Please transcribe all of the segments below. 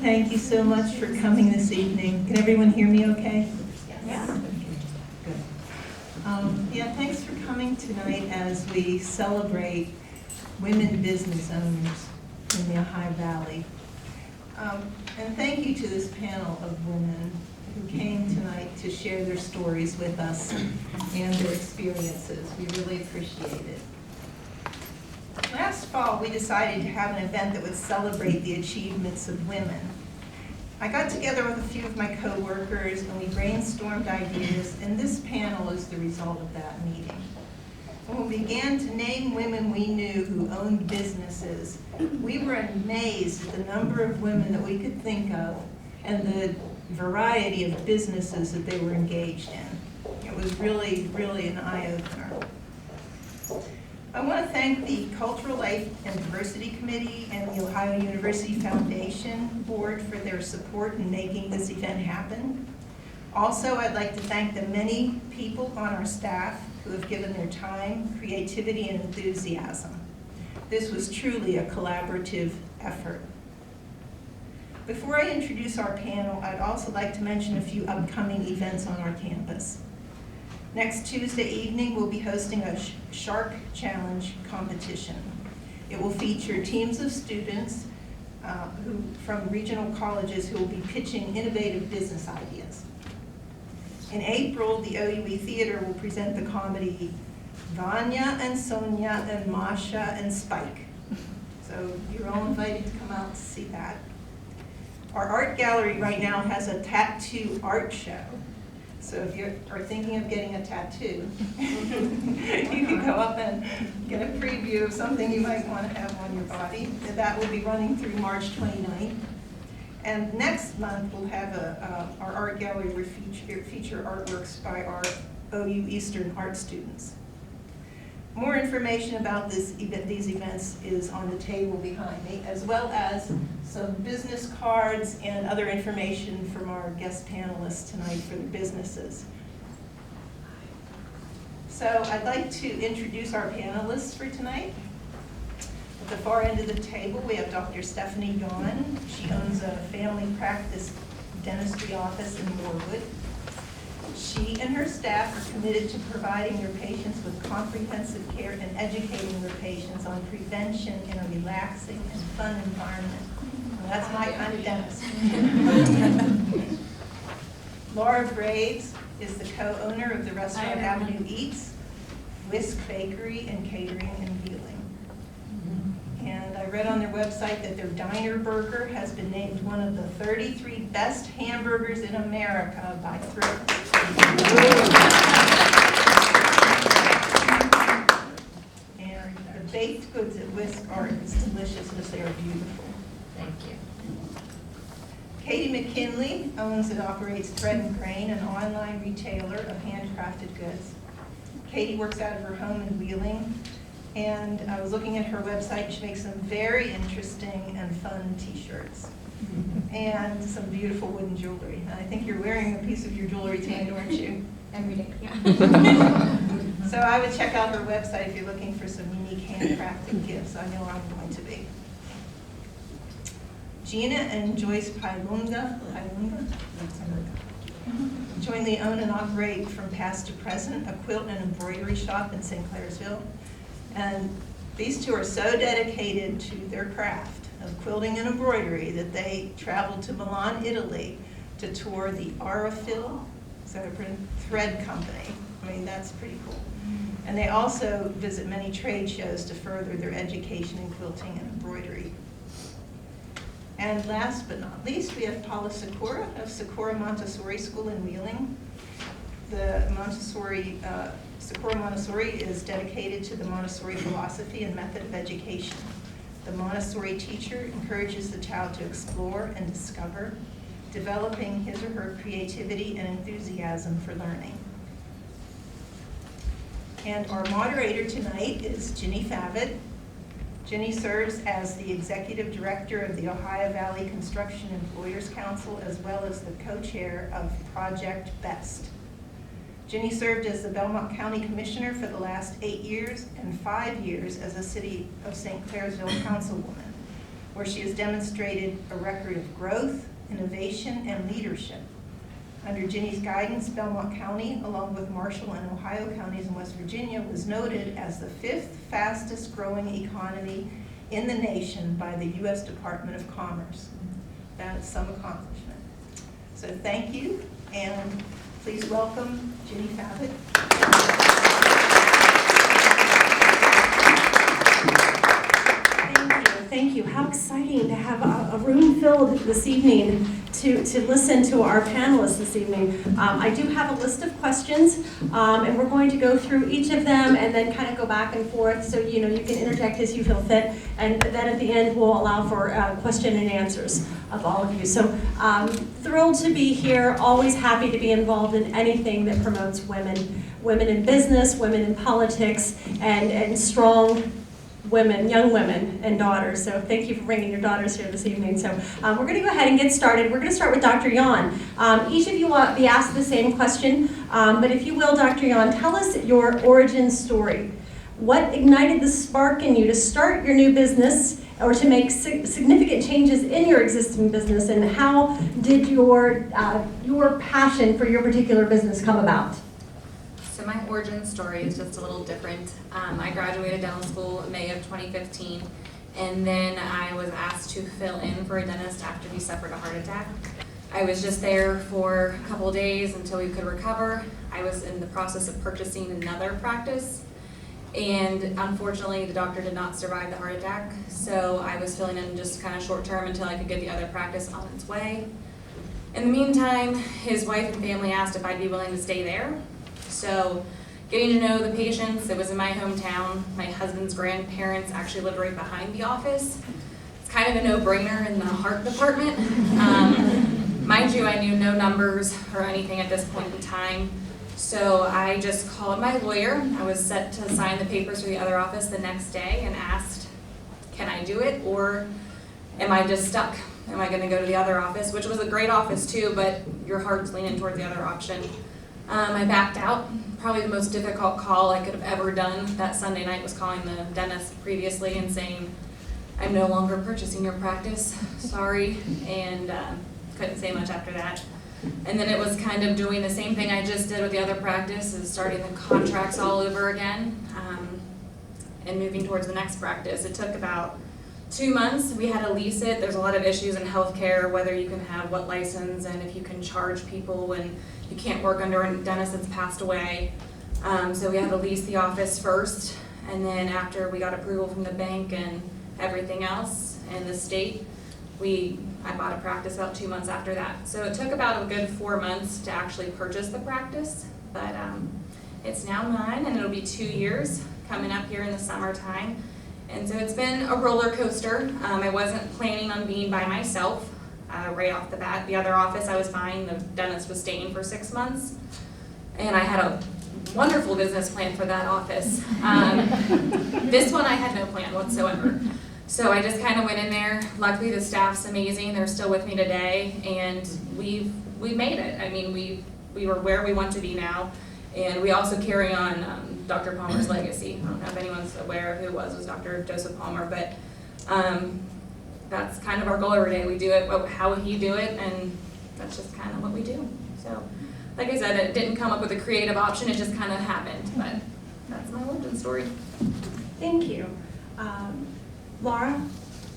Thank you so much for coming this evening. Can everyone hear me okay? Yes. Good. Yeah, thanks for coming tonight as we celebrate women business owners in the Ohio Valley. And thank you to this panel of women who came tonight to share their stories with us and their experiences. We really appreciate it. Last fall, we decided to have an event that would celebrate the achievements of women. I got together with a few of my coworkers and we brainstormed ideas, and this panel is the result of that meeting. When we began to name women we knew who owned businesses, we were amazed at the number of women that we could think of and the variety of businesses that they were engaged in. It was really, really an eye-opener. I want to thank the Cultural Life and Diversity Committee and the Ohio University Foundation Board for their support in making this event happen. Also, I'd like to thank the many people on our staff who have given their time, creativity, and enthusiasm. This was truly a collaborative effort. Before I introduce our panel, I'd also like to mention a few upcoming events on our campus. Next Tuesday evening, we'll be hosting a Shark Challenge competition. It will feature teams of students from regional colleges who will be pitching innovative business ideas. In April, the OUE Theater will present the comedy Vanya and Sonia and Masha and Spike. So you're all invited to come out to see that. Our art gallery right now has a tattoo art show. So if you are thinking of getting a tattoo, you can go up and get a preview of something you might want to have on your body. That will be running through March 29th. And next month, we'll have our art gallery will feature artworks by our OU Eastern art students. More information about these events is on the table behind me, as well as some business cards and other information from our guest panelists tonight for their businesses. So I'd like to introduce our panelists for tonight. At the far end of the table, we have Dr. Stefanie Yahn. She owns a family practice dentistry office in Norwood. She and her staff are committed to providing their patients with comprehensive care and educating their patients on prevention in a relaxing and fun environment. Well, that's my kind of dentist. Lara Graves is the co-owner of the restaurant Avenue Eats, WHISK Bakery and Catering in Wheeling. And I read on their website that their diner burger has been named one of the 33 best hamburgers in America by Thrift. And the baked goods at WHISK are as delicious as they are beautiful. Thank you. Katy McKinley owns and operates Thread and Crane, an online retailer of handcrafted goods. Katy works out of her home in Wheeling. And I was looking at her website. She makes some very interesting and fun t-shirts and some beautiful wooden jewelry. And I think you're wearing a piece of your jewelry tonight, aren't you? Every day, yeah. So I would check out her website if you're looking for some unique handcrafted gifts. I know I'm going to be. Jeana and Joyce Paglialunga jointly own and operate from past to present a quilt and embroidery shop in St. Clairsville. And these two are so dedicated to their craft of quilting and embroidery that they traveled to Milan, Italy to tour the Arafil, thread company. I mean, that's pretty cool. And they also visit many trade shows to further their education in quilting and embroidery. And last but not least, we have Paula Sikora of Sikora Montessori School in Wheeling. The Sikora Montessori is dedicated to the Montessori philosophy and method of education. The Montessori teacher encourages the child to explore and discover, developing his or her creativity and enthusiasm for learning. And our moderator tonight is Ginny Favede. Ginny serves as the Executive Director of the Ohio Valley Construction Employers Council, as well as the co-chair of Project BEST. Ginny served as the Belmont County Commissioner for the last 8 years and 5 years as a City of St. Clairsville Councilwoman. where she has demonstrated a record of growth, innovation, and leadership. Under Ginny's guidance, Belmont County, along with Marshall and Ohio counties in West Virginia, was noted as the 5th fastest growing economy in the nation by the U.S. Department of Commerce. That is some accomplishment. So thank you, and please welcome Ginny Favede. Thank you. How exciting to have a room filled this evening to listen to our panelists this evening. I do have a list of questions, and we're going to go through each of them and then kind of go back and forth, so you can interject as you feel fit, and then at the end we'll allow for question and answers of all of you. So thrilled to be here, always happy to be involved in anything that promotes women in business, women in politics, and strong women, young women and daughters. So thank you for bringing your daughters here this evening. So we're going to go ahead and get started. We're going to start with Dr. Yahn. Each of you will be asked the same question, but if you will, Dr. Yahn, tell us your origin story. What ignited the spark in you to start your new business or to make significant changes in your existing business, and how did your passion for your particular business come about? So my origin story is just a little different. I graduated dental school in May of 2015, and then I was asked to fill in for a dentist after he suffered a heart attack. I was just there for a couple of days until he could recover. I was in the process of purchasing another practice, and unfortunately the doctor did not survive the heart attack, so I was filling in just kind of short term until I could get the other practice on its way. In the meantime, his wife and family asked if I'd be willing to stay there. So getting to know the patients, it was in my hometown. My husband's grandparents actually lived right behind the office. It's kind of a no-brainer in the heart department. Mind you, I knew no numbers or anything at this point in time. So I just called my lawyer. I was set to sign the papers for the other office the next day and asked, can I do it, or am I just stuck? Am I gonna go to the other office, which was a great office too, but your heart's leaning toward the other option. I backed out. Probably the most difficult call I could have ever done that Sunday night was calling the dentist previously and saying, I'm no longer purchasing your practice, sorry, and couldn't say much after that. And then it was kind of doing the same thing I just did with the other practice, is starting the contracts all over again, and moving towards the next practice. It took about 2 months. We had to lease it. There's a lot of issues in healthcare, whether you can have what license and if you can charge people when you can't work under a dentist that's passed away. So we had to lease the office first, and then after we got approval from the bank and everything else and the state, I bought a practice about 2 months after that. So it took about a good 4 months to actually purchase the practice, but it's now mine, and it'll be 2 years coming up here in the summertime. And so it's been a roller coaster. I wasn't planning on being by myself right off the bat. The other office I was buying, the dentist was staying for 6 months, and I had a wonderful business plan for that office. This one I had no plan whatsoever. So I just kind of went in there. Luckily the staff's amazing. They're still with me today, and we made it. I mean, we were where we want to be now, and we also carry on Dr. Palmer's legacy. I don't know if anyone's aware of who it was Dr. Joseph Palmer, but that's kind of our goal every day. We do it how would he do it, and that's just kind of what we do. So, like I said, it didn't come up with a creative option, it just kind of happened, but that's my origin story. Thank you. Lara,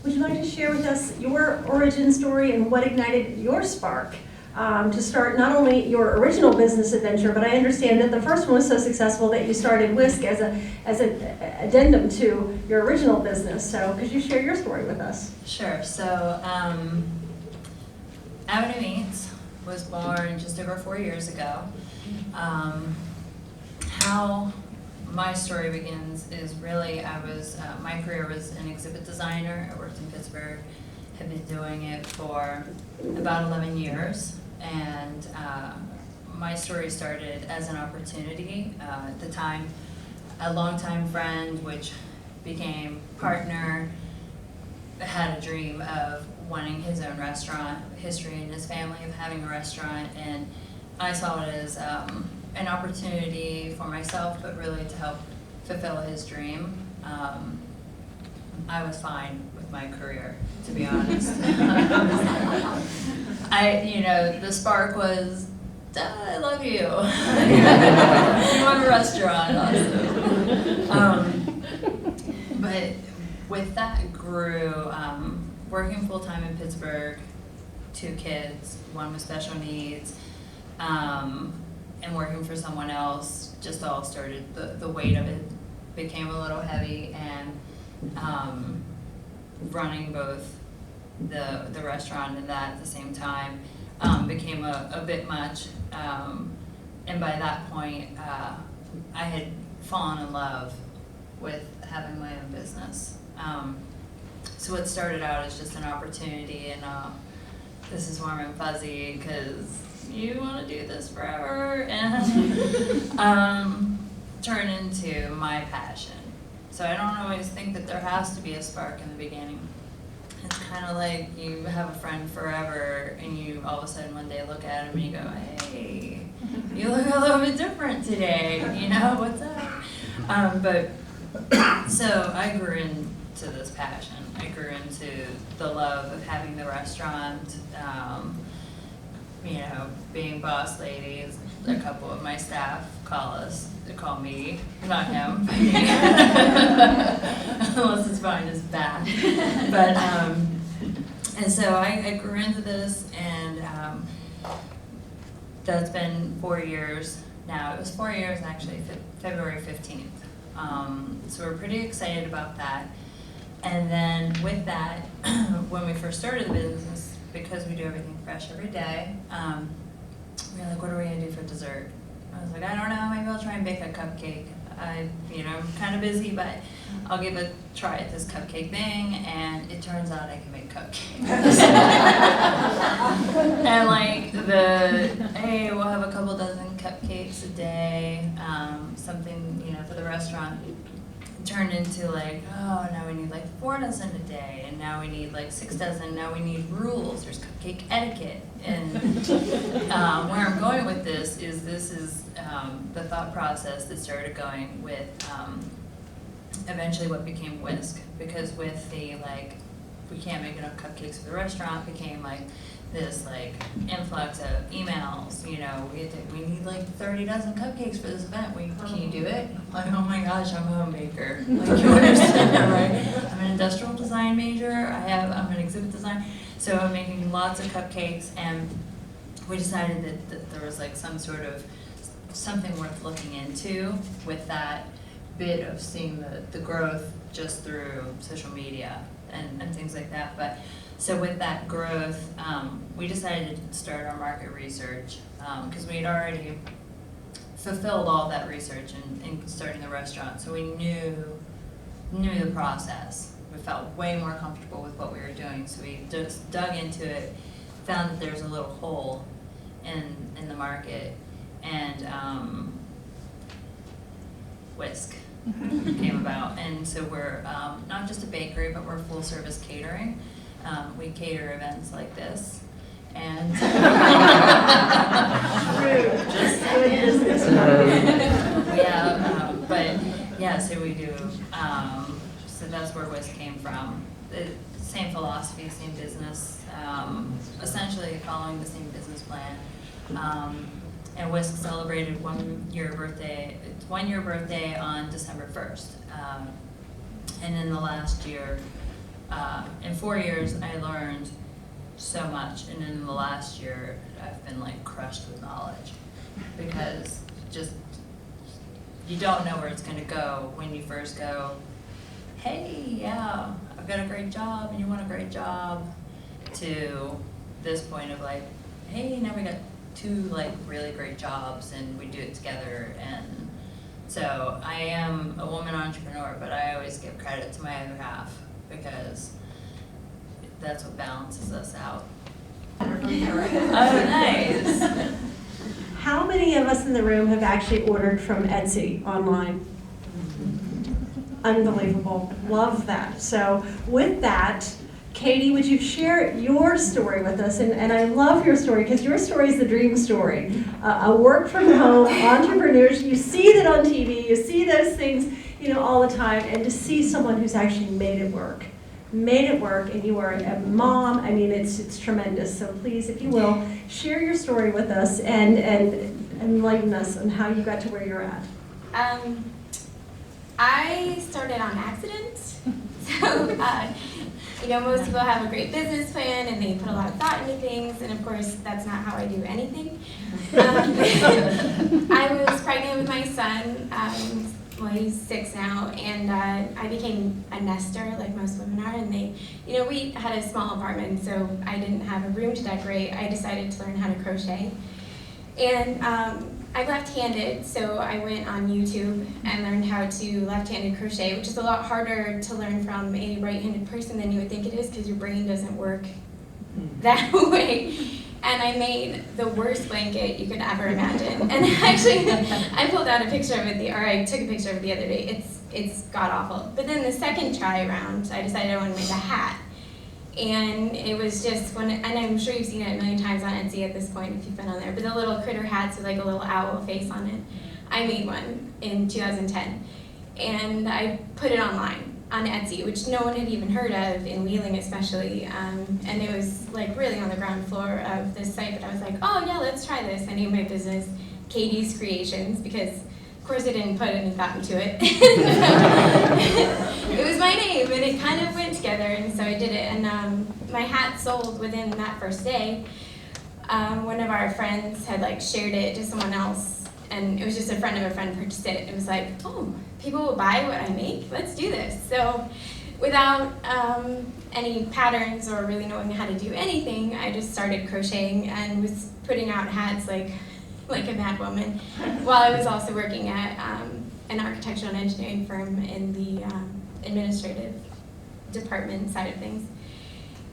would you like to share with us your origin story and what ignited your spark to start not only your original business adventure, but I understand that the first one was so successful that you started WHISK as an addendum to your original business. So could you share your story with us? Sure. So Avenue Meats was born just over 4 years ago. How my story begins is really my career was an exhibit designer. I worked in Pittsburgh, had been doing it for about 11 years, and my story started as an opportunity. At the time, a longtime friend, which became partner, had a dream of wanting his own restaurant, history in his family of having a restaurant, and I saw it as an opportunity for myself, but really to help fulfill his dream. I was fine with my career, to be honest. The spark was, I love you. You want a restaurant also. But with that grew, working full-time in Pittsburgh, 2 kids, one with special needs, and working for someone else, just all started, the weight of it became a little heavy, and running both the restaurant and that at the same time became a bit much. And by that point, I had fallen in love with having my own business. So what started out as just an opportunity, and this is warm and fuzzy because you want to do this forever, and turn into my passion. So I don't always think that there has to be a spark in the beginning. It's kind of like you have a friend forever, and you all of a sudden one day look at him and you go, hey, you look a little bit different today, what's up? But so I grew into this passion. I grew into the love of having the restaurant, being boss ladies. A couple of my staff call me, not him, unless it's behind his back. But, and so I grew into this, and that's been 4 years now. It was 4 years actually, February 15th. So we're pretty excited about that. And then with that, when we first started the business, because we do everything fresh every day, we were like, what are we gonna do for dessert? I was like, I don't know, maybe I'll try and bake a cupcake. I'm kind of busy, but I'll give a try at this cupcake thing, and it turns out I can make cupcakes. And hey, we'll have a couple dozen cupcakes a day, something, for the restaurant. Turned into oh, now we need 4 dozen a day, and now we need 6 dozen, now we need rules, there's cupcake etiquette. And where I'm going with this is the thought process that started going with eventually what became WHISK, because with the we can't make enough cupcakes for the restaurant became this influx of emails, we need 30 dozen cupcakes for this event. Can you do it? I'm oh my gosh, I'm a home baker. You understand that, right? I'm an industrial design major. I'm an exhibit design. So I'm making lots of cupcakes, and we decided that there was some sort of something worth looking into with that bit of seeing the growth just through social media and things like that. But so with that growth, we decided to start our market research because we had already fulfilled all that research in starting the restaurant. So we knew the process. We felt way more comfortable with what we were doing. So we just dug into it, found that there's a little hole in the market, and WHISK came about. And so we're not just a bakery, but we're full service catering. We cater events like this, and just but yeah, so we do. So that's where WHISK came from. The same philosophy, same business, essentially following the same business plan. And WHISK celebrated 1 year birthday. It's 1 year birthday on December 1st, and in the last year. In 4 years, I learned so much, and in the last year, I've been crushed with knowledge, because just you don't know where it's going to go when you first go, hey, yeah, I've got a great job, and you want a great job, to this point of hey, now we got 2 really great jobs, and we do it together. And so I am a woman entrepreneur, but I always give credit to my other half, because that's what balances us out. Oh, nice. How many of us in the room have actually ordered from Etsy online? Unbelievable. Love that. So with that, Katy, would you share your story with us? And I love your story, because your story is the dream story. A work from home, entrepreneurs, you see that on TV, you see those things all the time, and to see someone who's actually made it work, and you are a mom. I mean, it's tremendous. So please, if you will, share your story with us and enlighten us on how you got to where you're at. I started on accident. So, most people have a great business plan and they put a lot of thought into things, and of course, that's not how I do anything. I was pregnant with my son. Well, he's 6 now, and I became a nester like most women are, and we had a small apartment, so I didn't have a room to decorate. I decided to learn how to crochet, and I'm left-handed, so I went on YouTube and learned how to left-handed crochet, which is a lot harder to learn from a right-handed person than you would think it is, because your brain doesn't work that way. And I made the worst blanket you could ever imagine. And actually, I pulled out a picture of it, I took a picture of it the other day. It's god-awful. But then the second try around, I decided I wanted to make a hat. And it was just, and I'm sure you've seen it a million times on Etsy at this point if you've been on there, but the little critter hats with like a little owl face on it. I made one in 2010. And I put it online on Etsy, which no one had even heard of, in Wheeling especially. And it was like really on the ground floor of this site, but I was like, oh yeah, let's try this. I named my business Katy's Creations because of course I didn't put any thought into it. It was my name and it kind of went together, and so I did it. And my hat sold within that first day. One of our friends had like shared it to someone else, and it was just a friend of a friend purchased it. It was like, oh, people will buy what I make? Let's do this. So without any patterns or really knowing how to do anything, I just started crocheting and was putting out hats like a mad woman, while I was also working at an architectural and engineering firm in the administrative department side of things.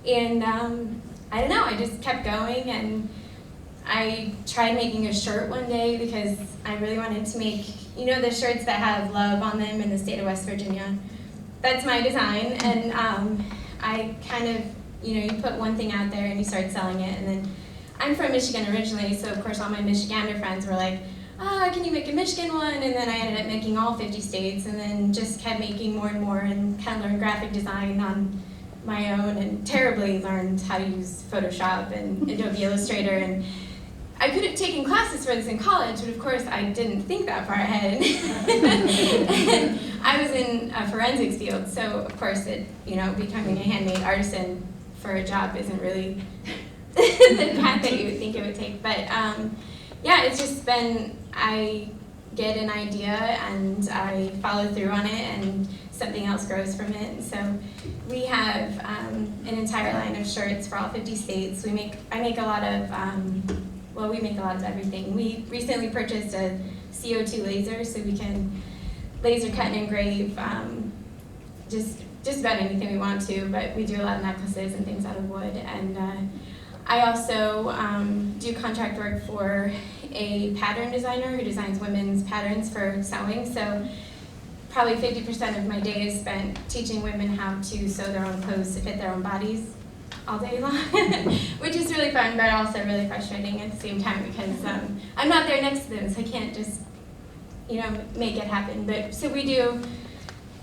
And I don't know, I just kept going, and I tried making a shirt one day because I really wanted to make, the shirts that have love on them in the state of West Virginia. That's my design, and I kind of, you put one thing out there and you start selling it, and then I'm from Michigan originally, so of course all my Michigander friends were like, can you make a Michigan one? And then I ended up making all 50 states, and then just kept making more and more, and kind of learned graphic design on my own, and terribly learned how to use Photoshop and Adobe Illustrator. And I could have taken classes for this in college, but of course I didn't think that far ahead. And I was in a forensics field, so of course becoming a handmade artisan for a job isn't really the path that you would think it would take. But it's just been, I get an idea and I follow through on it, and something else grows from it. And so we have an entire line of shirts for all 50 states. I make a lot of, we make a lot of everything. We recently purchased a CO2 laser, so we can laser cut and engrave just about anything we want to, but we do a lot of necklaces and things out of wood. And I also do contract work for a pattern designer who designs women's patterns for sewing. So probably 50% of my day is spent teaching women how to sew their own clothes to fit their own bodies all day long, which is really fun, but also really frustrating at the same time, because I'm not there next to them, so I can't just, make it happen. But so we do,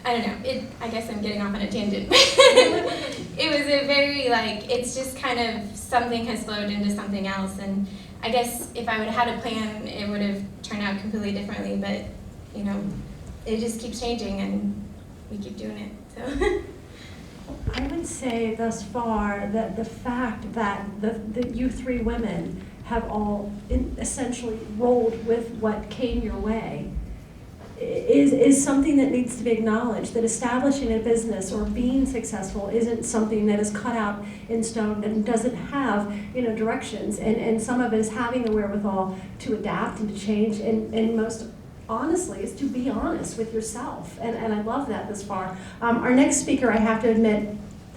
I don't know, I guess I'm getting off on a tangent. It was a very, it's just kind of something has flowed into something else, and I guess if I would have had a plan, it would have turned out completely differently, but, it just keeps changing, and we keep doing it, so. I would say thus far that the fact that you three women have all essentially rolled with what came your way is something that needs to be acknowledged, that establishing a business or being successful isn't something that is cut out in stone and doesn't have directions, and some of it is having the wherewithal to adapt and to change, and most honestly is to be honest with yourself, and I love that this far. Our next speaker, I have to admit,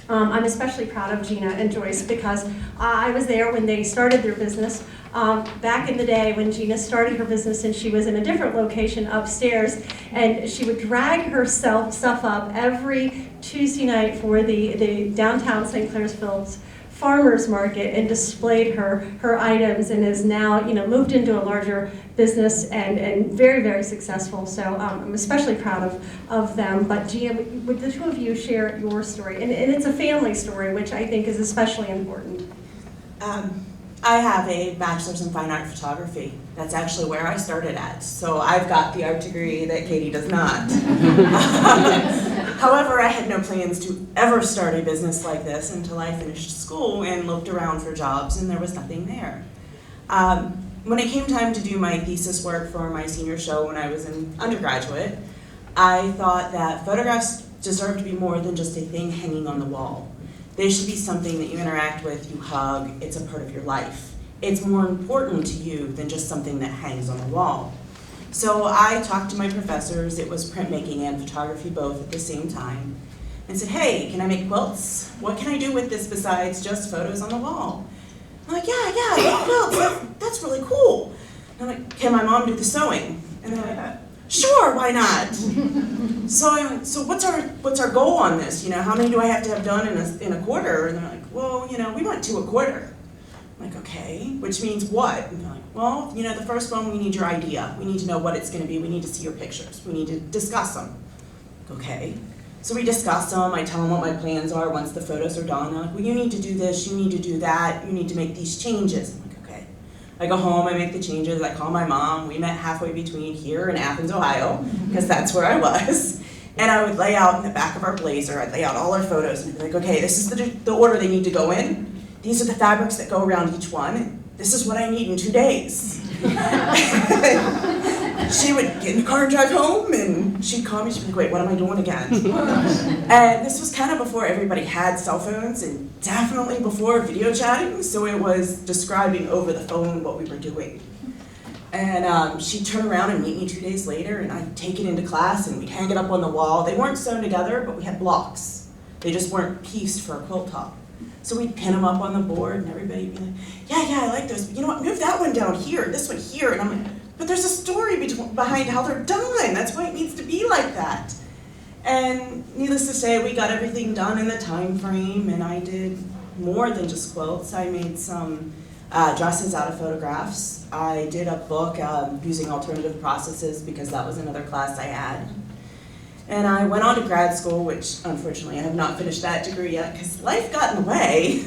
I'm especially proud of Jeana and Joyce, because I was there when they started their business. Back in the day when Jeana started her business, and she was in a different location upstairs, and she would drag her stuff up every Tuesday night for the downtown St. Clairsville's farmer's market and displayed her items, and is now, moved into a larger business and very, very successful. So I'm especially proud of them. But Jeana, would the two of you share your story? And it's a family story, which I think is especially important. I have a bachelor's in fine art photography. That's actually where I started at. So I've got the art degree that Katy does not. However, I had no plans to ever start a business like this until I finished school and looked around for jobs, and there was nothing there. When it came time to do my thesis work for my senior show when I was an undergraduate, I thought that photographs deserve to be more than just a thing hanging on the wall. They should be something that you interact with, you hug, it's a part of your life. It's more important to you than just something that hangs on the wall. So I talked to my professors, it was printmaking and photography both at the same time, and said, hey, can I make quilts? What can I do with this besides just photos on the wall? I'm like, yeah, quilts, that's really cool. And I'm like, can my mom do the sewing? And they're like, sure, why not? So what's our goal on this? How many do I have to have done in a quarter? And they're like, well, we want 2 a quarter. I'm like, okay, which means what? And they're like, well, the first one, we need your idea. We need to know what it's gonna be. We need to see your pictures. We need to discuss them. Okay. So we discuss them. I tell them what my plans are once the photos are done. They're like, well, you need to do this, you need to do that, you need to make these changes. I'm like, okay. I go home, I make the changes, I call my mom. We met halfway between here and Athens, Ohio, because that's where I was. And I would lay out in the back of our blazer, I'd lay out all our photos and be like, okay, this is the order they need to go in. These are the fabrics that go around each one. This is what I need in 2 days. She would get in the car and drive home, and she'd call me, she'd be like, wait, what am I doing again? And this was kind of before everybody had cell phones, and definitely before video chatting, so it was describing over the phone what we were doing. And she'd turn around and meet me 2 days later, and I'd take it into class, and we'd hang it up on the wall. They weren't sewn together, but we had blocks. They just weren't pieced for a quilt top. So we'd pin them up on the board, and everybody would be like, yeah, I like those, but you know what, move that one down here, this one here. And I'm like, but there's a story behind how they're done. That's why it needs to be like that. And needless to say, we got everything done in the time frame, and I did more than just quilts. I made some dresses out of photographs. I did a book using alternative processes because that was another class I had. And I went on to grad school, which unfortunately I have not finished that degree yet because life got in the way.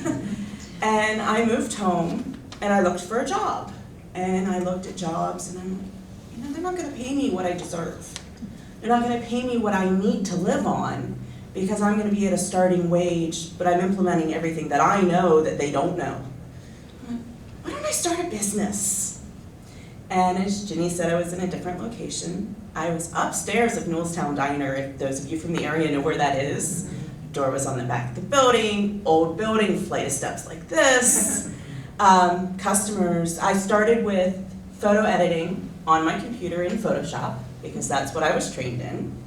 And I moved home and I looked for a job. And I looked at jobs and I'm like, they're not gonna pay me what I deserve. They're not gonna pay me what I need to live on because I'm gonna be at a starting wage, but I'm implementing everything that I know that they don't know. I'm like, why don't I start a business? And as Ginny said, I was in a different location. I was upstairs of Newellstown Diner, if those of you from the area know where that is. Door was on the back of the building, old building, flight of steps like this. Customers, I started with photo editing on my computer in Photoshop because that's what I was trained in.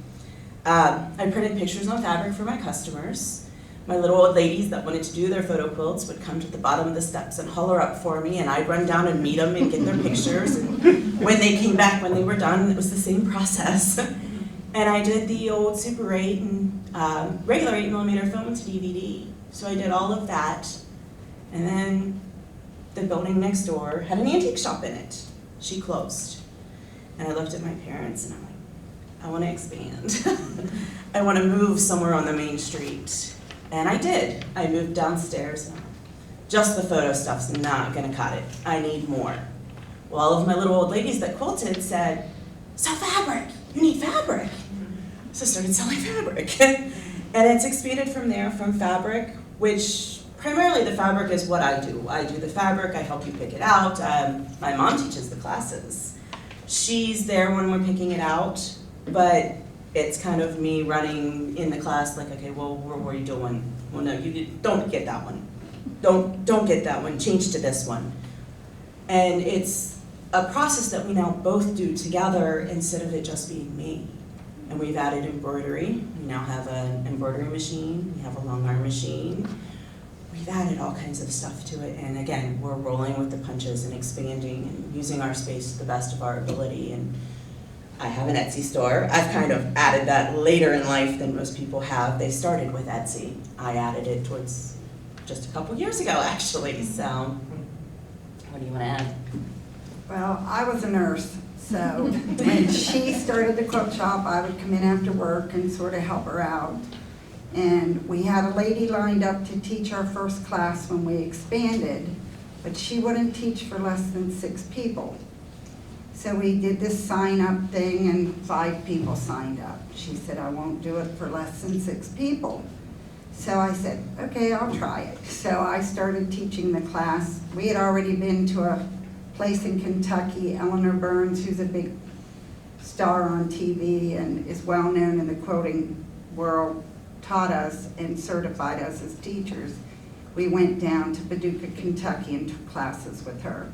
I printed pictures on fabric for my customers. My little old ladies that wanted to do their photo quilts would come to the bottom of the steps and holler up for me, and I'd run down and meet them and get their pictures. And when they came back, when they were done, it was the same process. And I did the old Super 8 and regular 8mm film to DVD. So I did all of that. And then the building next door had an antique shop in it. She closed. And I looked at my parents and I'm like, I want to expand. I want to move somewhere on the main street. And I did. I moved downstairs. And just the photo stuff's not going to cut it. I need more. Well, all of my little old ladies that quilted said, sell fabric. You need fabric. So I started selling fabric. And it's expanded from there, from fabric, which primarily the fabric is what I do. I do the fabric, I help you pick it out. My mom teaches the classes. She's there when we're picking it out, but it's kind of me running in the class like, okay, well, what are you doing? Well, no, don't get that one. Don't get that one, change to this one. And it's a process that we now both do together instead of it just being me. And we've added embroidery. We now have an embroidery machine, we have a long arm machine. We've added all kinds of stuff to it, and again, we're rolling with the punches and expanding and using our space to the best of our ability. And I have an Etsy store. I've kind of added that later in life than most people have. They started with Etsy. I added it towards just a couple years ago, actually. So, what do you want to add? Well, I was a nurse, so when she started the quilt shop, I would come in after work and sort of help her out. And we had a lady lined up to teach our first class when we expanded, but she wouldn't teach for less than 6 people. So we did this sign-up thing and 5 people signed up. She said, I won't do it for less than 6 people. So I said, okay, I'll try it. So I started teaching the class. We had already been to a place in Kentucky. Eleanor Burns, who's a big star on TV and is well known in the quilting world, taught us and certified us as teachers. We went down to Paducah, Kentucky and took classes with her.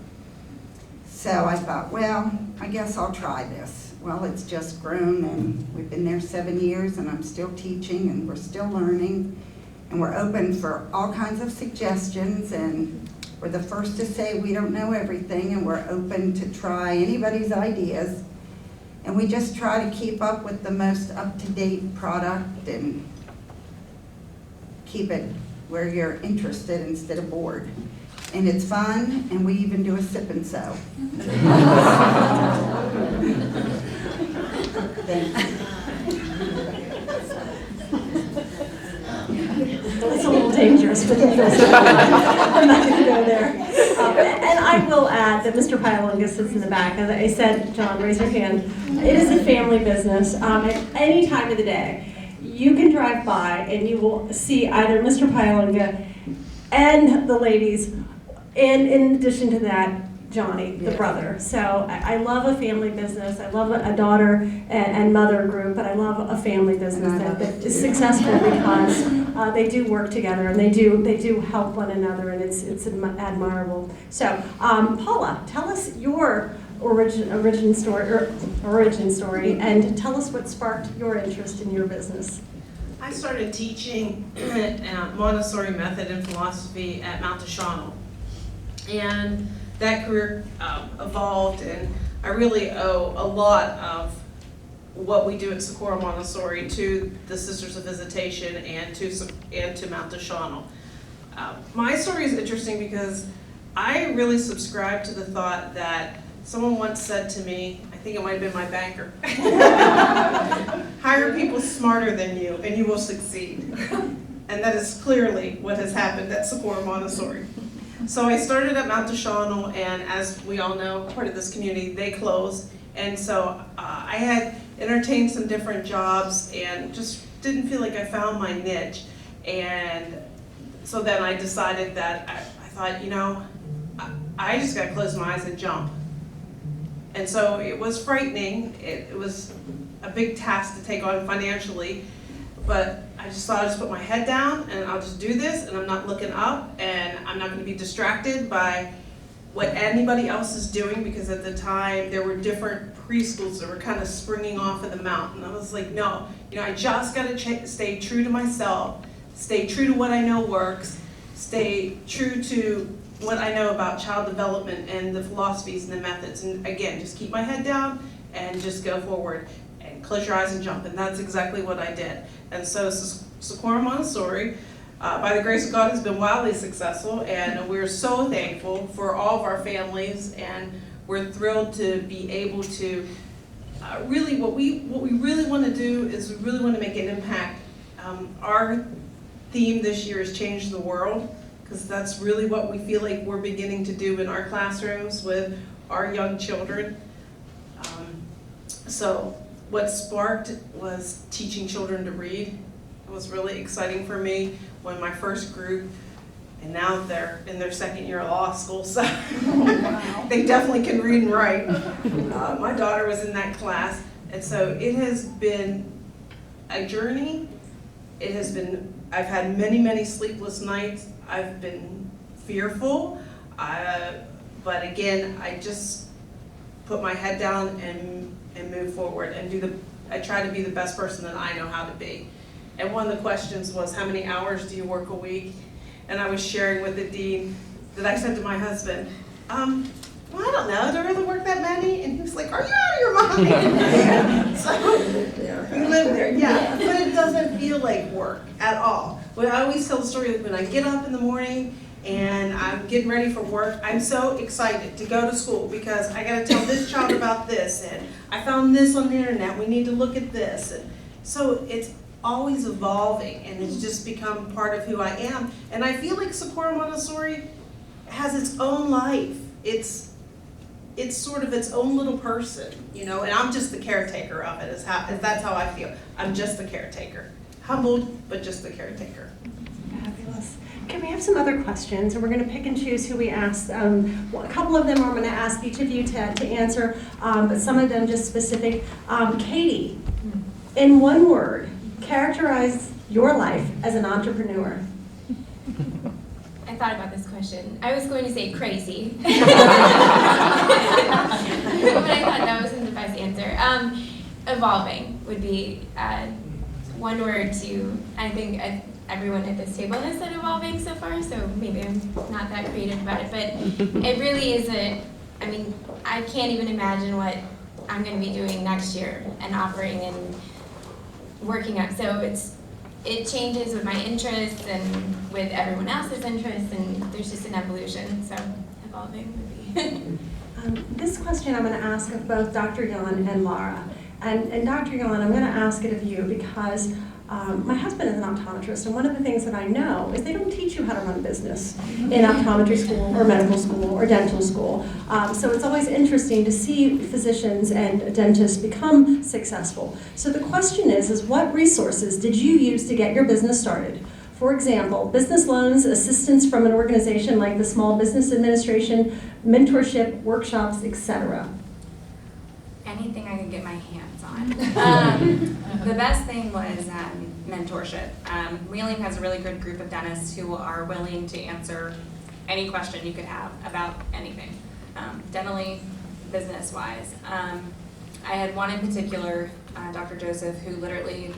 So I thought, well, I guess I'll try this. Well, it's just grown and we've been there 7 years and I'm still teaching and we're still learning. And we're open for all kinds of suggestions and we're the first to say we don't know everything and we're open to try anybody's ideas. And we just try to keep up with the most up-to-date product and keep it where you're interested instead of bored. And it's fun, and we even do a sip and sew. It's a little dangerous, but I'm not going to go there. And I will add that Mr. Paglialunga sits in the back. As I said, John, raise your hand. It is a family business. At any time of the day, you can drive by and you will see either Mr. Paglialunga and the ladies, and in addition to that, Johnny, the brother. So I love a family business. I love a daughter and mother group, but I love a family business that is successful because they do work together and they do help one another, and it's admirable. So Paula, tell us your origin story, and tell us what sparked your interest in your business. I started teaching Montessori method and philosophy at Mount Deshawnel, and that career evolved, and I really owe a lot of what we do at Sikora Montessori to the Sisters of Visitation and to Mount Deshawnel. My story is interesting because I really subscribe to the thought that someone once said to me, I think it might have been my banker, hire people smarter than you and you will succeed. And that is clearly what has happened at Sikora Montessori. So I started at Mount Deshawnel, and as we all know, part of this community, they closed. And so I had entertained some different jobs and just didn't feel like I found my niche. And so then I decided that I thought, you know, I just gotta close my eyes and jump. And so it was frightening. It was a big task to take on financially, but I just thought I'd just put my head down and I'll just do this, and I'm not looking up, and I'm not gonna be distracted by what anybody else is doing, because at the time there were different preschools that were kind of springing off of the mountain. I was like, no, you know, I just gotta stay true to myself, stay true to what I know works, stay true to what I know about child development and the philosophies and the methods, and again, just keep my head down and just go forward and close your eyes and jump, and that's exactly what I did. And so Sikora Montessori, by the grace of God, has been wildly successful, and we're so thankful for all of our families, and we're thrilled to be able to really, what we really want to do is we really want to make an impact. Our theme this year is change the world, because that's really what we feel like we're beginning to do in our classrooms with our young children. So what sparked was teaching children to read. It was really exciting for me when my first group, and now they're in their second year of law school, so they definitely can read and write. My daughter was in that class, and so it has been a journey. It has been, I've had many, many sleepless nights. I've been fearful, but again, I just put my head down and move forward and I try to be the best person that I know how to be. And one of the questions was, how many hours do you work a week? And I was sharing with the dean that I said to my husband, well, I don't know, do I really work that many? And he was like, are you out of your mind? So, you live there, yeah, but it doesn't feel like work. work at all. Well, I always tell the story that when I get up in the morning and I'm getting ready for work, I'm so excited to go to school because I gotta tell this child about this, and I found this on the internet, we need to look at this. And so it's always evolving, and it's just become part of who I am. And I feel like Sikora Montessori has its own life. It's sort of its own little person, you know, and I'm just the caretaker of it, that's how I feel. I'm just the caretaker. Humbled, but just the caretaker. Fabulous. Okay, we have some other questions, and we're going to pick and choose who we ask. A couple of them I'm going to ask each of you to answer, but some of them just specific. Katy, in one word, characterize your life as an entrepreneur. I thought about this question. I was going to say crazy. But I thought that wasn't the best answer. Evolving would be one word to, I think everyone at this table has said evolving so far, so maybe I'm not that creative about it, but it really is I can't even imagine what I'm going to be doing next year and offering and working up. So it changes with my interests and with everyone else's interests, and there's just an evolution, so evolving would be. This question I'm going to ask of both Dr. Yahn and Lara. And Dr. Yahn, I'm going to ask it of you because my husband is an optometrist, and one of the things that I know is they don't teach you how to run a business in optometry school or medical school or dental school. So it's always interesting to see physicians and dentists become successful. So the question is what resources did you use to get your business started? For example, business loans, assistance from an organization like the Small Business Administration, mentorship, workshops, etc. Anything I could get my hands on. The best thing was mentorship. Wheeling has a really good group of dentists who are willing to answer any question you could have about anything, dentally, business-wise. I had one in particular, Dr. Joseph, who literally,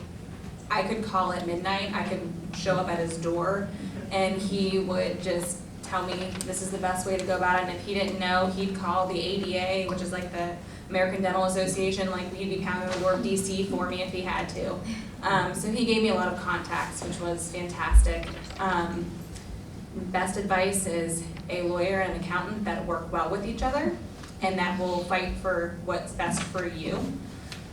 I could call at midnight, I could show up at his door, and he would just tell me this is the best way to go about it, and if he didn't know, he'd call the ADA, which is like the American Dental Association, like he'd be pounding the door of DC for me if he had to. So he gave me a lot of contacts, which was fantastic. Best advice is a lawyer and an accountant that work well with each other and that will fight for what's best for you.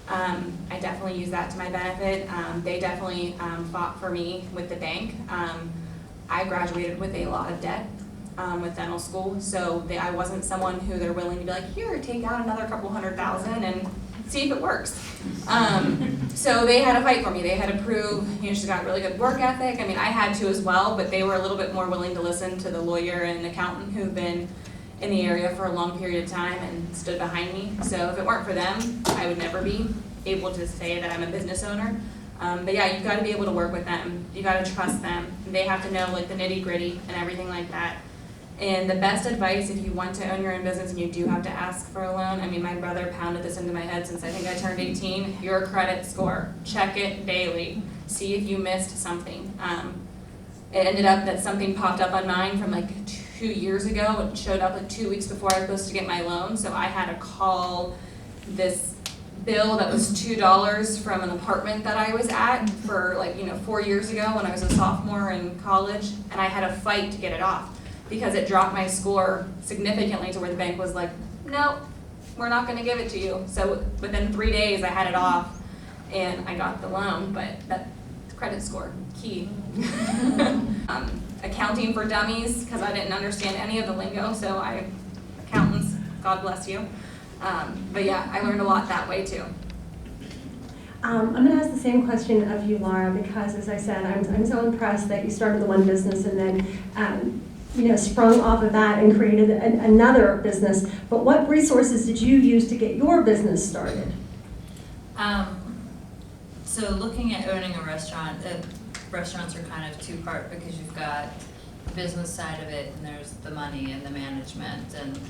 I definitely use that to my benefit. They definitely fought for me with the bank. I graduated with a lot of debt. With dental school, so I wasn't someone who they're willing to be like, here, take out another couple $100,000 and see if it works. So they had to fight for me. They had to prove, she's got really good work ethic. I mean, I had to as well, but they were a little bit more willing to listen to the lawyer and accountant who've been in the area for a long period of time and stood behind me. So if it weren't for them, I would never be able to say that I'm a business owner. But yeah, you've got to be able to work with them. You got to trust them. They have to know like the nitty gritty and everything like that. And the best advice if you want to own your own business and you do have to ask for a loan, I mean, my brother pounded this into my head since I think I turned 18, your credit score, check it daily, see if you missed something. It ended up that something popped up on mine from like 2 years ago. It showed up like 2 weeks before I was supposed to get my loan, so I had to call this bill that was $2 from an apartment that I was at for 4 years ago when I was a sophomore in college, and I had to fight to get it off because it dropped my score significantly to where the bank was like, no, we're not going to give it to you. So within 3 days I had it off and I got the loan, but that credit score, key. Accounting for dummies, because I didn't understand any of the lingo, so accountants, God bless you. But yeah, I learned a lot that way too. I'm going to ask the same question of you, Lara, because as I said, I'm so impressed that you started the one business and then sprung off of that and created another business. But what resources did you use to get your business started? So looking at owning a restaurant, restaurants are kind of two-part because you've got the business side of it and there's the money and the management and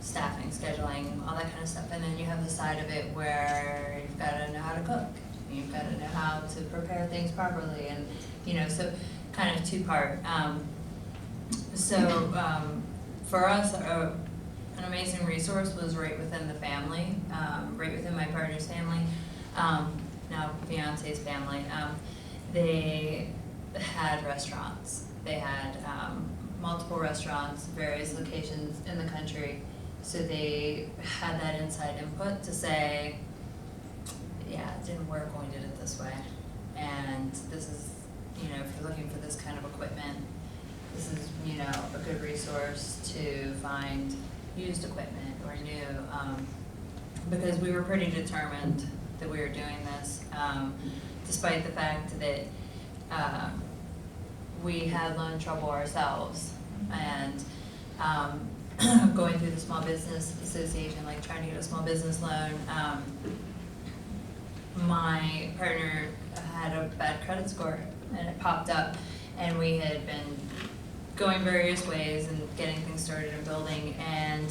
staffing, scheduling, all that kind of stuff. And then you have the side of it where you've got to know how to cook. You've got to know how to prepare things properly and, so kind of two-part. For us, an amazing resource was right within the family, right within my partner's family, now fiance's family. they had restaurants. They had multiple restaurants, various locations in the country. So they had that inside input to say, yeah, it didn't work when we did it this way. And this is, you know, if you're looking for this kind of equipment, this is, you know, a good resource to find used equipment or new, because we were pretty determined that we were doing this, despite the fact that we had loan trouble ourselves. And going through the Small Business Association, like trying to get a small business loan, my partner had a bad credit score and it popped up, and we had been going various ways and getting things started and building, and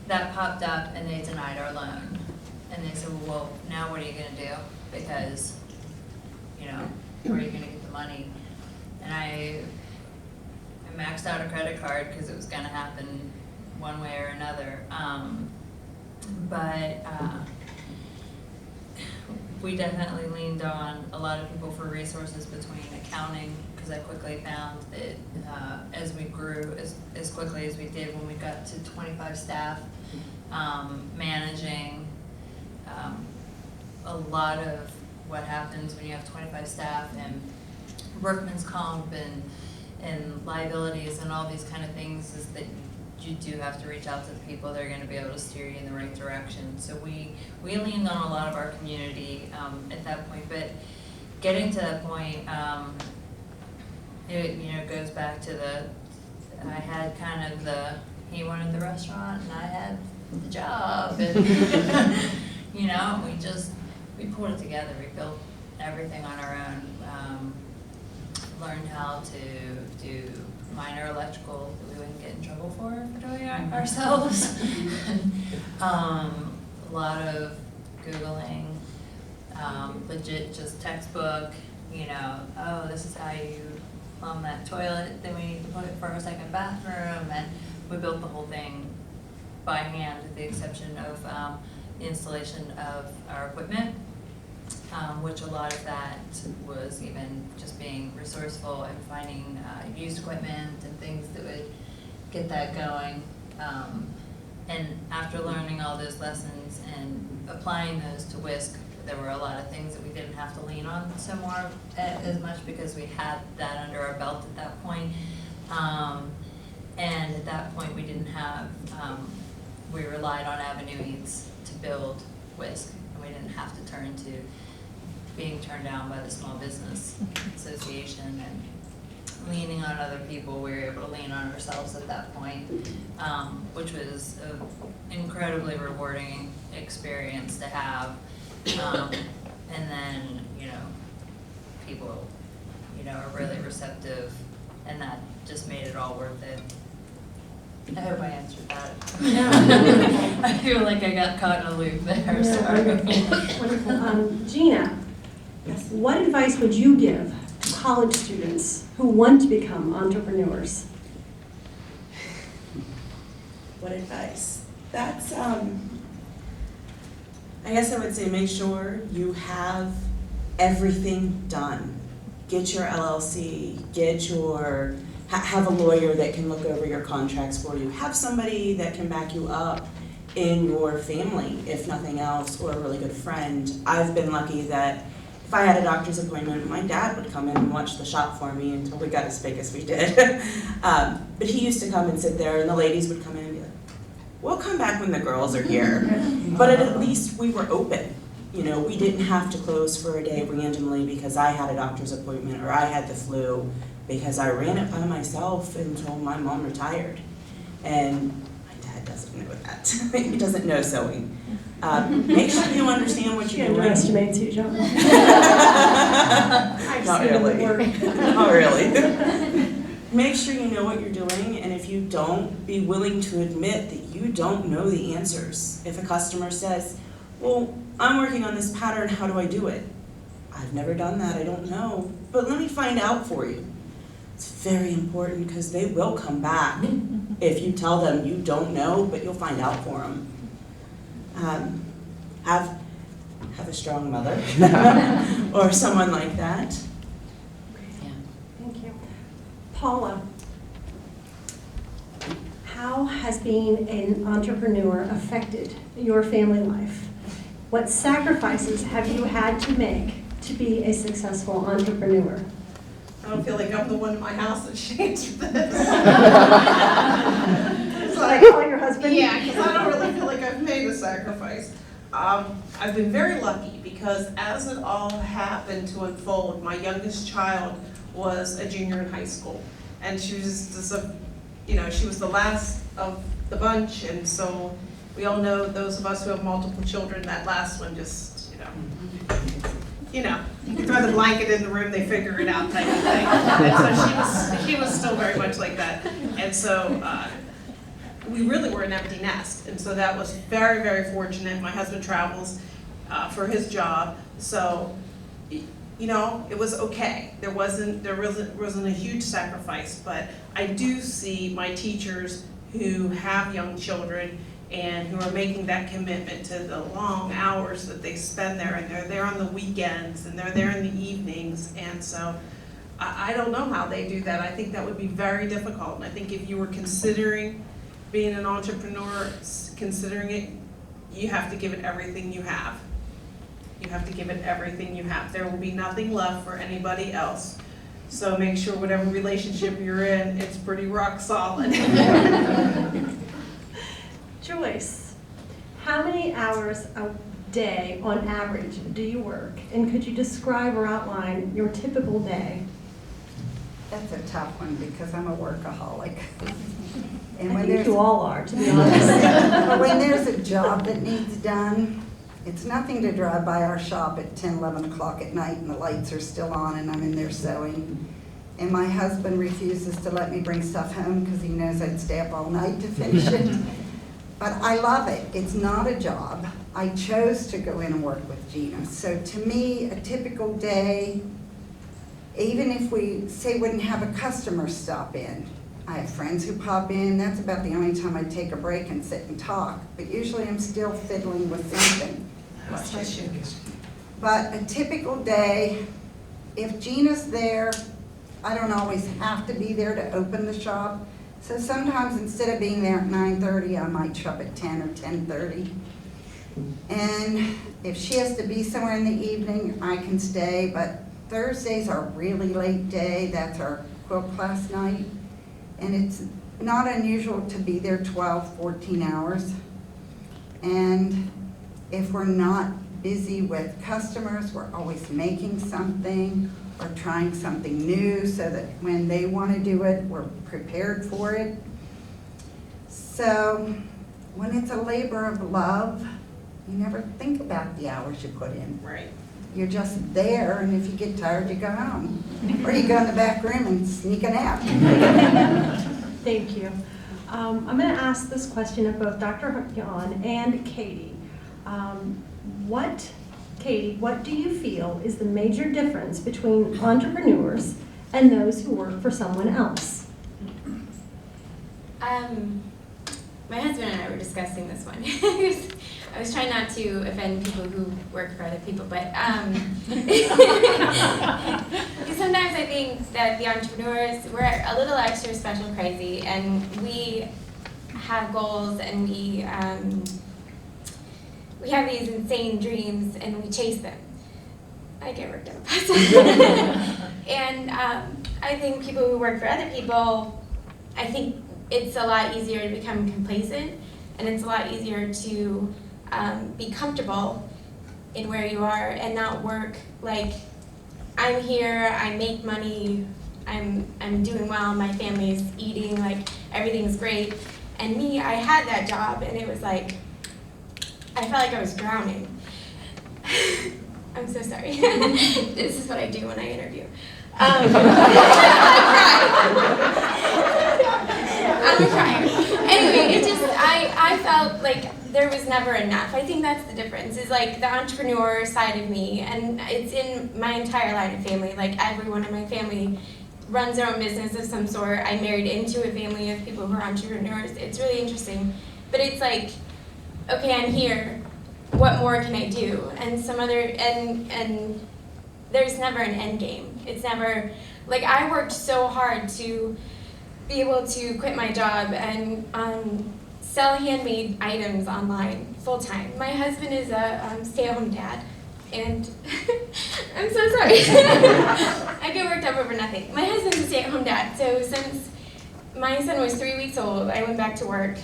that popped up and they denied our loan. And they said, well, now what are you gonna do? Because, you know, where are you gonna get the money? And I maxed out a credit card because it was gonna happen one way or another. But we definitely leaned on a lot of people for resources between accounting, because I quickly found that as we grew as quickly as we did, when we got to 25 staff, managing a lot of what happens when you have 25 staff and workman's comp and liabilities and all these kind of things, is that you do have to reach out to the people that are going to be able to steer you in the right direction. So we leaned on a lot of our community at that point, but getting to that point, it, you know, goes back to I had kind of he wanted the restaurant and I had the job, and you know, we pulled it together. We built everything on our own. Learned how to do minor electrical that we wouldn't get in trouble for doing it ourselves. A lot of Googling, legit just textbook, you know, oh, this is how you plumb that toilet, then we need to put it for a second bathroom, and we built the whole thing by hand with the exception of the installation of our equipment. Which a lot of that was even just being resourceful and finding used equipment and things that would get that going. And after learning all those lessons and applying those to WHISK, there were a lot of things that we didn't have to lean on as much because we had that under our belt at that point. And at that point we didn't have, we relied on Avenue Eats to build WHISK, and we didn't have to turn to being turned down by the Small Business Association and leaning on other people. We were able to lean on ourselves at that point, which was an incredibly rewarding experience to have. And then, you know, people, you know, are really receptive, and that just made it all worth it. I hope I answered that. I feel like I got caught in a loop there, sorry. Wonderful. Jeana, what advice would you give to college students who want to become entrepreneurs? What advice? That's, I guess I would say make sure you have everything done. Get your LLC, have a lawyer that can look over your contracts for you. Have somebody that can back you up in your family, if nothing else, or a really good friend. I've been lucky that if I had a doctor's appointment, my dad would come in and watch the shop for me until we got as big as we did. But he used to come and sit there, and the ladies would come in and be like, we'll come back when the girls are here. But at least we were open. You know, we didn't have to close for a day randomly because I had a doctor's appointment or I had the flu, because I ran it by myself until my mom retired. And my dad doesn't know that. He doesn't know sewing. Make sure you understand what you're doing. She underestimates you, John. Not really. Not really. Make sure you know what you're doing, and if you don't, be willing to admit that you don't know the answers. If a customer says, well, I'm working on this pattern, how do I do it? I've never done that, I don't know, but let me find out for you. It's very important because they will come back if you tell them you don't know, but you'll find out for them. have a strong mother or someone like that. Thank you. Paula, how has being an entrepreneur affected your family life? What sacrifices have you had to make to be a successful entrepreneur? I don't feel like I'm the one in my house that should answer this. So I call your husband? Yeah, because I don't really feel like I've made a sacrifice. I've been very lucky because as it all happened to unfold, my youngest child was a junior in high school. And she was just she was the last of the bunch, and so we all know, those of us who have multiple children, that last one just, you can throw the blanket in the room, they figure it out type of thing. And so she was still very much like that. And so we really were an empty nest. And so that was very, very fortunate. My husband travels for his job. So, it was okay. There wasn't a huge sacrifice, but I do see my teachers who have young children and who are making that commitment to the long hours that they spend there, and they're there on the weekends, and they're there in the evenings, and so I don't know how they do that. I think that would be very difficult, and I think if you were considering being an entrepreneur, considering it, you have to give it everything you have. You have to give it everything you have. There will be nothing left for anybody else. So make sure whatever relationship you're in, it's pretty rock solid. Joyce, how many hours a day on average do you work? And could you describe or outline your typical day? That's a tough one because I'm a workaholic. And I when think there's you all are, to be honest. but when there's a job that needs done, it's nothing to drive by our shop at 10, 11 o'clock at night and the lights are still on and I'm in there sewing. And my husband refuses to let me bring stuff home because he knows I'd stay up all night to finish it. But I love it. It's not a job. I chose to go in and work with Jeana. So to me, a typical day, even if we say wouldn't have a customer stop in, I have friends who pop in. That's about the only time I take a break and sit and talk. But usually I'm still fiddling with something. But a typical day, if Jeana's there, I don't always have to be there to open the shop. So sometimes instead of being there at 9:30, I might show up at 10 or 10:30. And if she has to be somewhere in the evening, I can stay. But Thursdays are a really late day. That's our quilt class night. And it's not unusual to be there 12, 14 hours. And if we're not busy with customers, we're always making something or trying something new so that when they want to do it, we're prepared for it. So when it's a labor of love, you never think about the hours you put in. Right. You're just there, and if you get tired, you go home. Or you go in the back room and sneak a nap. Thank you. I'm going to ask this question of both Dr. Yahn and Katy. Katy, what do you feel is the major difference between entrepreneurs and those who work for someone else? My husband and I were discussing this one. I was trying not to offend people who work for other people, but because sometimes I think that the entrepreneurs, we're a little extra special crazy, and we have goals, and we have these insane dreams, and we chase them. I get worked up. And I think people who work for other people, I think it's a lot easier to become complacent, and it's a lot easier to be comfortable in where you are and not work like, I'm here, I make money, I'm doing well, my family's eating, like everything's great. And me, I had that job, and it was like, I felt like I was drowning. I'm so sorry. This is what I do when I interview. I'm a crier. Anyway, it just, I felt like there was never enough. I think that's the difference, is like the entrepreneur side of me, and it's in my entire line of family. Like everyone in my family runs their own business of some sort. I married into a family of people who are entrepreneurs. It's really interesting. But it's like, okay, I'm here, what more can I do? And and there's never an end game. It's never, like, I worked so hard to be able to quit my job and sell handmade items online full-time. My husband is a stay-at-home dad, and I'm so sorry. I get worked up over nothing. My husband's a stay-at-home dad, so since my son was 3 weeks old, I went back to work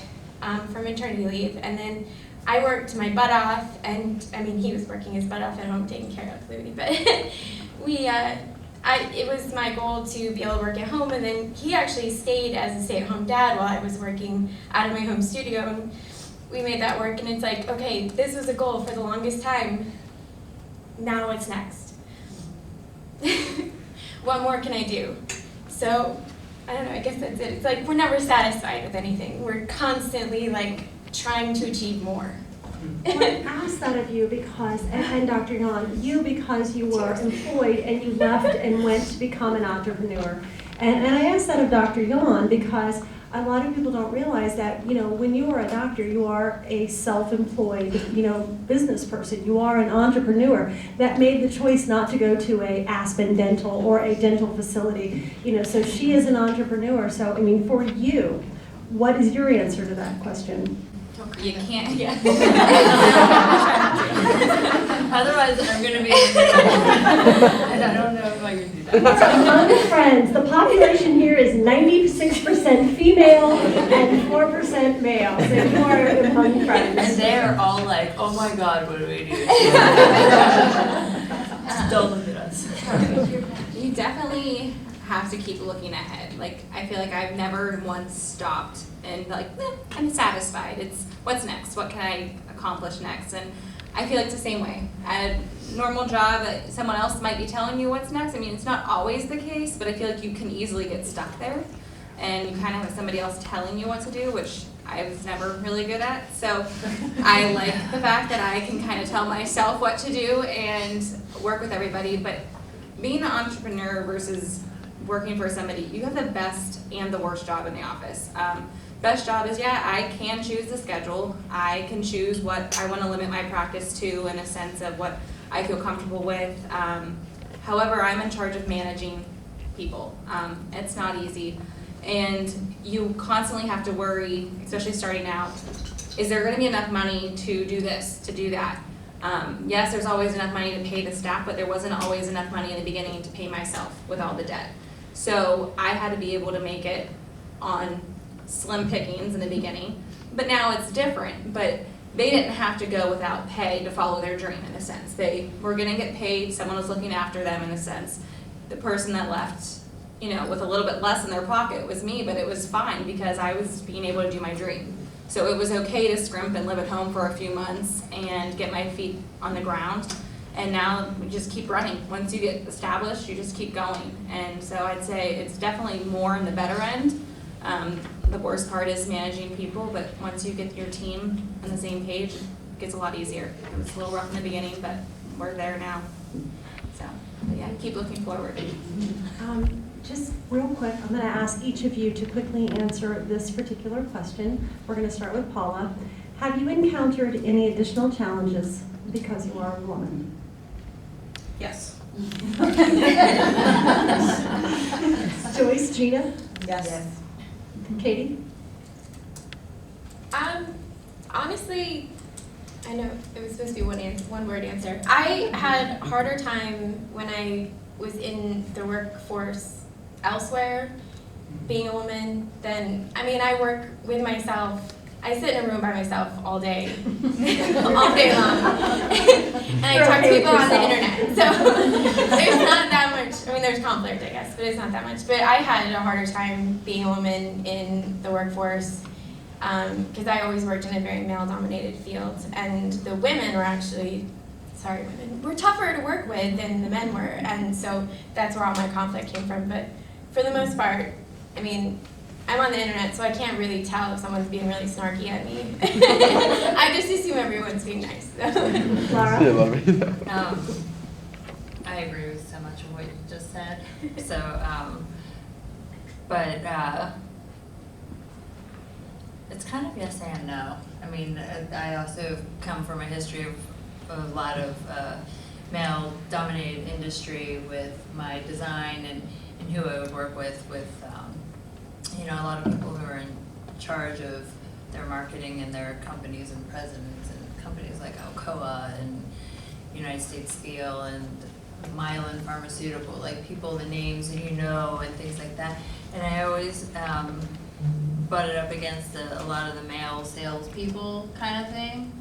for maternity leave, and then I worked my butt off, and I mean, he was working his butt off at home taking care of Louie, but it was my goal to be able to work at home, and then he actually stayed as a stay-at-home dad while I was working out of my home studio, and we made that work, and it's like, okay, this was a goal for the longest time. Now what's next? What more can I do? So, I don't know, I guess that's it. It's like we're never satisfied with anything. We're constantly like trying to achieve more. Well, I asked that of you because, and Dr. Yahn, because you were employed and you left and went to become an entrepreneur. And I asked that of Dr. Yahn because a lot of people don't realize that, you know, when you are a doctor, you are a self-employed, you know, business person. You are an entrepreneur that made the choice not to go to a Aspen Dental or a dental facility. You know, so she is an entrepreneur. So, I mean, for you, what is your answer to that question? You can't, yeah. Otherwise, I'm going to be and I don't know if I can do that. Among friends, the population here is 96% female and 4% male. So you are among friends. And they are all like, oh my God, what do we do? Just don't look at us. You definitely have to keep looking ahead. Like, I feel like I've never once stopped and like, I'm satisfied. It's what's next? What can I accomplish next? And I feel like it's the same way. At a normal job, someone else might be telling you what's next. I mean, it's not always the case, but I feel like you can easily get stuck there. And you kind of have somebody else telling you what to do, which I was never really good at. So I like the fact that I can kind of tell myself what to do and work with everybody. But being an entrepreneur versus working for somebody, you have the best and the worst job in the office. Best job is, yeah, I can choose the schedule. I can choose what I want to limit my practice to in a sense of what I feel comfortable with. However, I'm in charge of managing people. It's not easy. And you constantly have to worry, especially starting out, is there going to be enough money to do this, to do that? Yes, there's always enough money to pay the staff, but there wasn't always enough money in the beginning to pay myself with all the debt. So I had to be able to make it on slim pickings in the beginning, but now it's different. But they didn't have to go without pay to follow their dream in a sense. They were gonna get paid, someone was looking after them in a sense. The person that left, you know, with a little bit less in their pocket was me, but it was fine because I was being able to do my dream. So it was okay to scrimp and live at home for a few months and get my feet on the ground. And now we just keep running. Once you get established, you just keep going. And so I'd say it's definitely more in the better end. The worst part is managing people, but once you get your team on the same page, it gets a lot easier. It was a little rough in the beginning, but we're there now. So, but yeah, keep looking forward. Just real quick, I'm going to ask each of you to quickly answer this particular question. We're going to start with Paula. Have you encountered any additional challenges because you are a woman? Yes. Joyce, Jeana, Yes. Katy? Honestly, I know it was supposed to be one word answer. I had a harder time when I was in the workforce elsewhere, being a woman, than, I mean, I work with myself. I sit in a room by myself all day, all day long, and I talk to people on the internet. So there's not that much, I mean, there's conflict, I guess, but it's not that much. But I had a harder time being a woman in the workforce because I always worked in a very male-dominated field, and the women were actually, women were tougher to work with than the men were, and so that's where all my conflict came from. But for the most part, I mean, I'm on the internet, so I can't really tell if someone's being really snarky at me. I just assume everyone's being nice. Lara? I agree with so much of what you just said. So, It's kind of yes and no. I mean, I also come from a history of a lot of male-dominated industry with my design and who I would work with you know, a lot of people who are in charge of their marketing and their companies and presidents and companies like Alcoa and United States Steel and Mylan Pharmaceutical, like people, the names that you know and things like that. And I always butted up against a lot of the male salespeople kind of thing.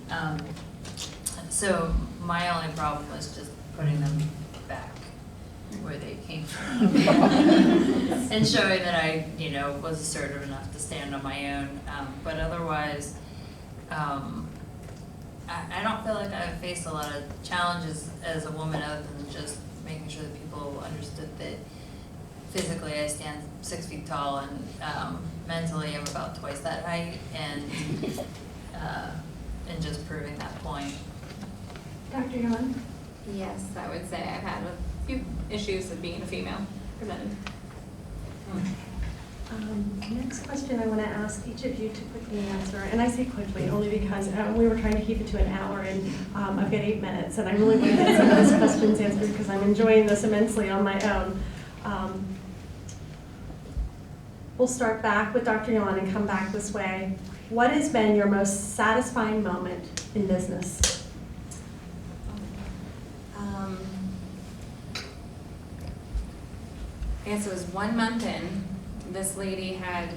So my only problem was just putting them back where they came from and showing that I, you know, was assertive enough to stand on my own. But otherwise, I don't feel like I've faced a lot of challenges as a woman other than just making sure that people understood that physically I stand 6 feet tall and mentally I'm about twice that height, and just proving that point. Dr. Yahn? Yes, I would say I've had a few issues with being a female presented. Next question I want to ask each of you to quickly answer, and I say quickly only because we were trying to keep it to an hour, and I've got 8 minutes, and I really want to get some of those questions answered because I'm enjoying this immensely on my own. We'll start back with Dr. Yahn and come back this way. What has been your most satisfying moment in business? I guess it was 1 month in, this lady had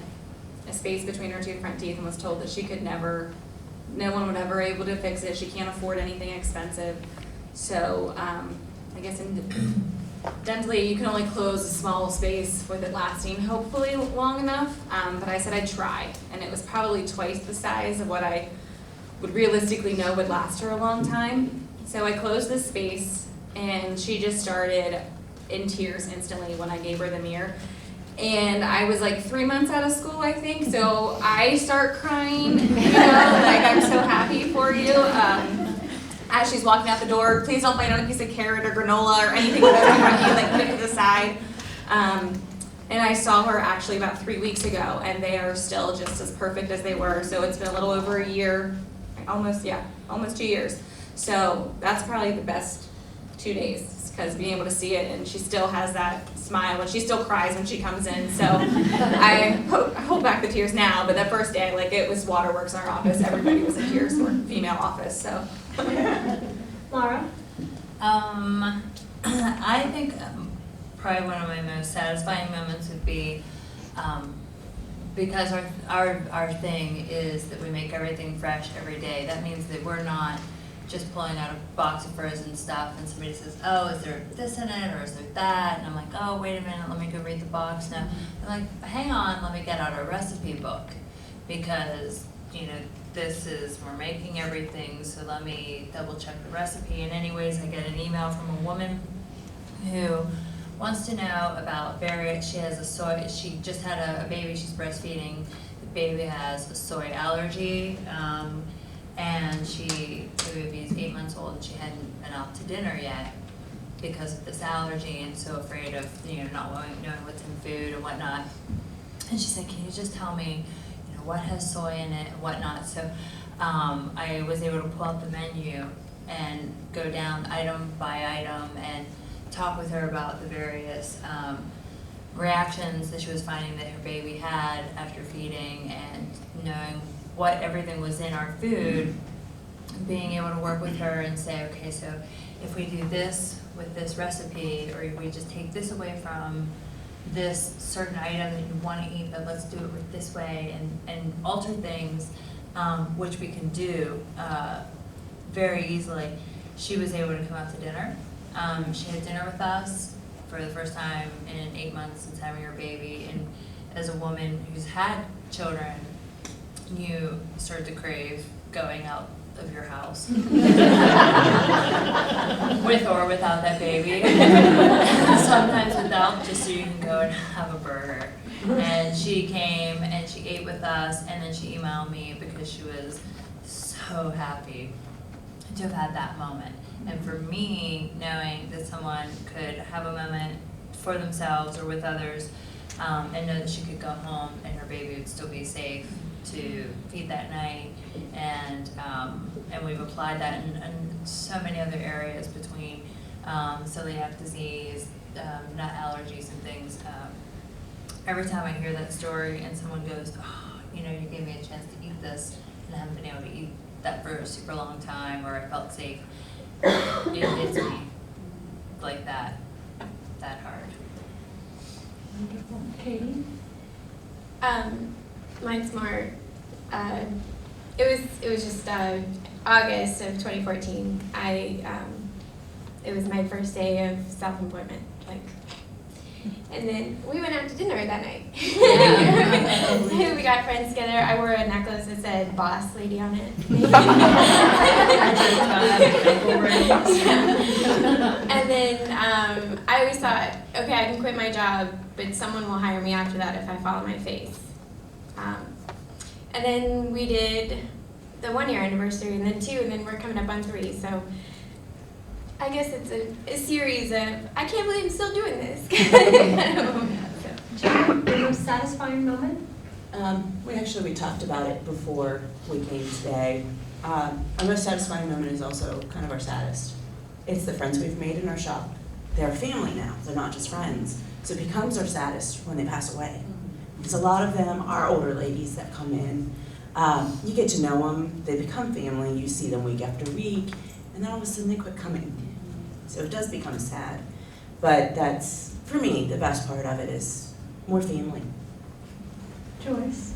a space between her 2 front teeth and was told that she could never, no one would ever able to fix it. She can't afford anything expensive. So I guess dentally you can only close a small space with it lasting hopefully long enough. But I said I'd try, and it was probably twice the size of what I would realistically know would last her a long time. So I closed this space, and she just started in tears instantly when I gave her the mirror. And I was like 3 months out of school, I think, so I start crying, you know, like I'm so happy for you. As she's walking out the door, please don't bite on a piece of carrot or granola or anything like that, like put it to the side. And I saw her actually about 3 weeks ago, and they are still just as perfect as they were. So it's been a little over a year, almost 2 years. So that's probably the best 2 days, because being able to see it, and she still has that smile, and she still cries when she comes in. So I hold back the tears now, but that first day, like, it was waterworks in our office. Everybody was in tears. We're a female office, so. Lara? I think probably one of my most satisfying moments would be because our thing is that we make everything fresh every day. That means that we're not just pulling out a box of frozen stuff and somebody says, oh, is there this in it or is there that? And I'm like, oh, wait a minute, let me go read the box now. I'm like, hang on, let me get out a recipe book, because, you know, we're making everything, so let me double check the recipe. And anyways, I get an email from a woman who wants to know about she has a soy, she just had a baby, she's breastfeeding, the baby has a soy allergy, and the baby is 8 months old and she hadn't been out to dinner yet because of this allergy, and so afraid of, you know, not knowing what's in food and whatnot. And she said, can you just tell me, you know, what has soy in it and whatnot? So I was able to pull out the menu and go down item by item and talk with her about the various reactions that she was finding that her baby had after feeding, and knowing what everything was in our food, being able to work with her and say, okay, so if we do this with this recipe, or if we just take this away from this certain item that you want to eat, but let's do it with this way, and alter things, which we can do very easily. She was able to come out to dinner. She had dinner with us for the first time in 8 months since having her baby, and as a woman who's had children, you start to crave going out of your house with or without that baby. Sometimes without, just so you can go and have a burger. And she came and she ate with us, and then she emailed me because she was so happy to have had that moment. And for me, knowing that someone could have a moment for themselves or with others, and know that she could go home and her baby would still be safe to feed that night, and we've applied that in so many other areas between celiac disease, nut allergies and things. Every time I hear that story and someone goes, oh, you know, you gave me a chance to eat this, and I haven't been able to eat that for a super long time, or I felt safe, it hits me like that hard. Wonderful. Katie? Mine's more, it was just August of 2014. It was my first day of self-employment, and then we went out to dinner that night. We got friends together. I wore a necklace that said "Boss Lady" on it. And then I always thought, okay, I can quit my job, but someone will hire me after that if I follow my faith. And then we did the 1-year anniversary, and then 2, and then we're coming up on 3. So I guess it's a series of, I can't believe I'm still doing this. Jeana, your most satisfying moment? We talked about it before we came today. Our most satisfying moment is also kind of our saddest. It's the friends we've made in our shop. They're family now, they're not just friends. So it becomes our saddest when they pass away. Because a lot of them are older ladies that come in. You get to know them, they become family, you see them week after week, and then all of a sudden they quit coming. So it does become sad. But that's, for me, the best part of it is more family. Joyce?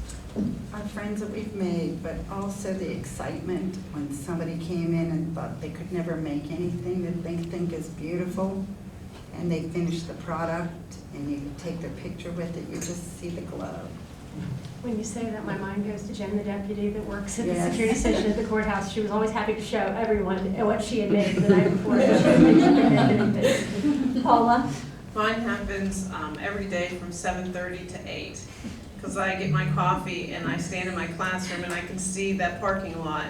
Our friends that we've made, but also the excitement when somebody came in and thought they could never make anything that they think is beautiful, and they finish the product, and you take their picture with it, you just see the glow. When you say that, my mind goes to Jen, the deputy that works at the Yes. security station at the courthouse. She was always happy to show everyone what she had made the night before. Paula? Mine happens every day from 7:30 to 8, because I get my coffee and I stand in my classroom and I can see that parking lot.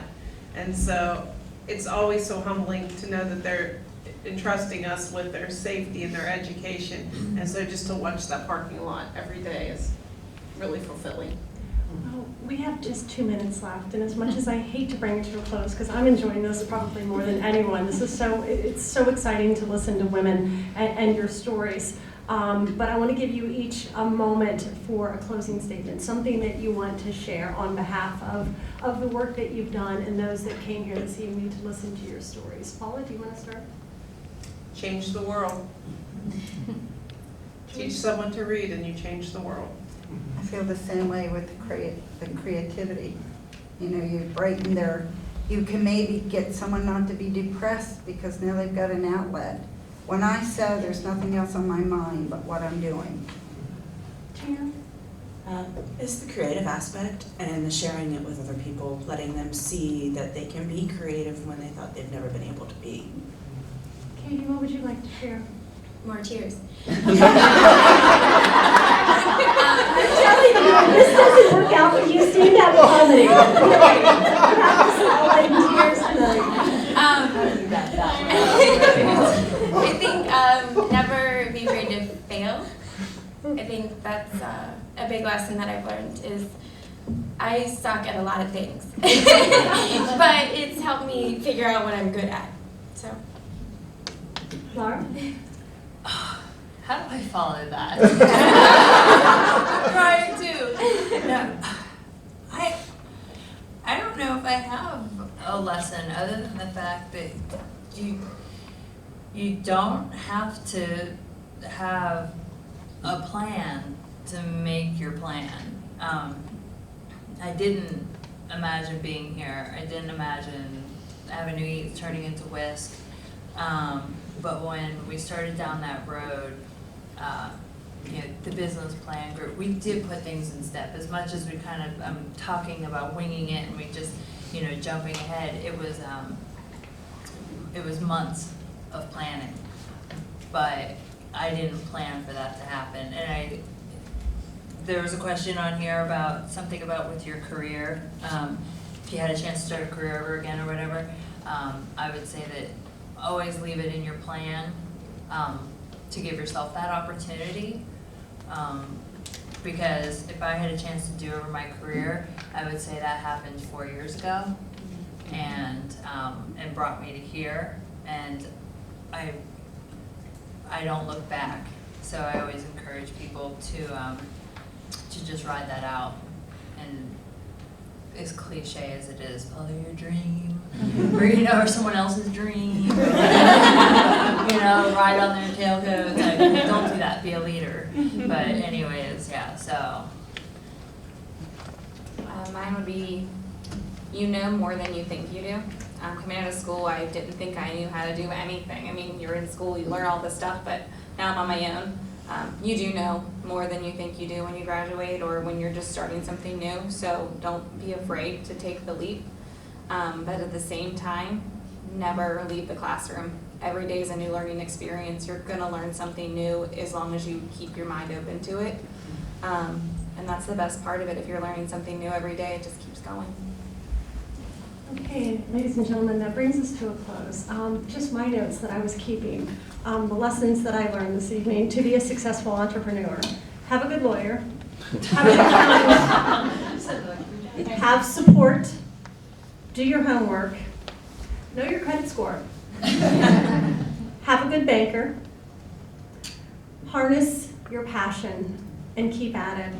And so it's always so humbling to know that they're entrusting us with their safety and their education. And so just to watch that parking lot every day is really fulfilling. Well, we have just 2 minutes left, and as much as I hate to bring it to a close, because I'm enjoying this probably more than anyone, it's so exciting to listen to women and your stories. But I want to give you each a moment for a closing statement, something that you want to share on behalf of the work that you've done and those that came here this evening to listen to your stories. Paula, do you want to start? Change the world. Teach someone to read and you change the world. I feel the same way with the creativity. You know, you brighten you can maybe get someone not to be depressed because now they've got an outlet. When I sew, there's nothing else on my mind but what I'm doing. Jeana? It's the creative aspect and the sharing it with other people, letting them see that they can be creative when they thought they've never been able to be. Katie, what would you like to share? More tears. I'm telling you, this doesn't work out for you. Stand up comedy. I think never be afraid to fail. I think that's a big lesson that I've learned is I suck at a lot of things. But it's helped me figure out what I'm good at. So. Lara? How do I follow that? I'm trying to. No, I don't know if I have a lesson other than the fact that you don't have to have a plan to make your plan. I didn't imagine being here. I didn't imagine Avenue Eats turning into WHISK. But when we started down that road, the business plan group, we did put things in step. As much as we kind of talking about winging it and we just jumping ahead, it was months of planning. But I didn't plan for that to happen. And there was a question on here about something about with your career. If you had a chance to start a career over again or whatever, I would say that always leave it in your plan to give yourself that opportunity. because if I had a chance to do over my career, I would say that happened 4 years ago, and brought me to here, and I don't look back. So I always encourage people to just ride that out, and as cliche as it is, follow your dream, or or someone else's dream, or, ride on their tailcoats. Like, don't do that. Be a leader. But anyways, yeah. So Mine would be, you know more than you think you do. Coming out of school, I didn't think I knew how to do anything. I mean, you're in school, you learn all this stuff, but now I'm on my own. You do know more than you think you do when you graduate or when you're just starting something new, so don't be afraid to take the leap. But at the same time, never leave the classroom. Every day is a new learning experience. You're gonna learn something new as long as you keep your mind open to it. And that's the best part of it. If you're learning something new every day, it just keeps going. Okay, ladies and gentlemen, that brings us to a close. Just my notes that I was keeping, the lessons that I learned this evening to be a successful entrepreneur. Have a good lawyer. Have a good accountant. Have support. Do your homework. Know your credit score. Have a good banker. Harness your passion and keep at it.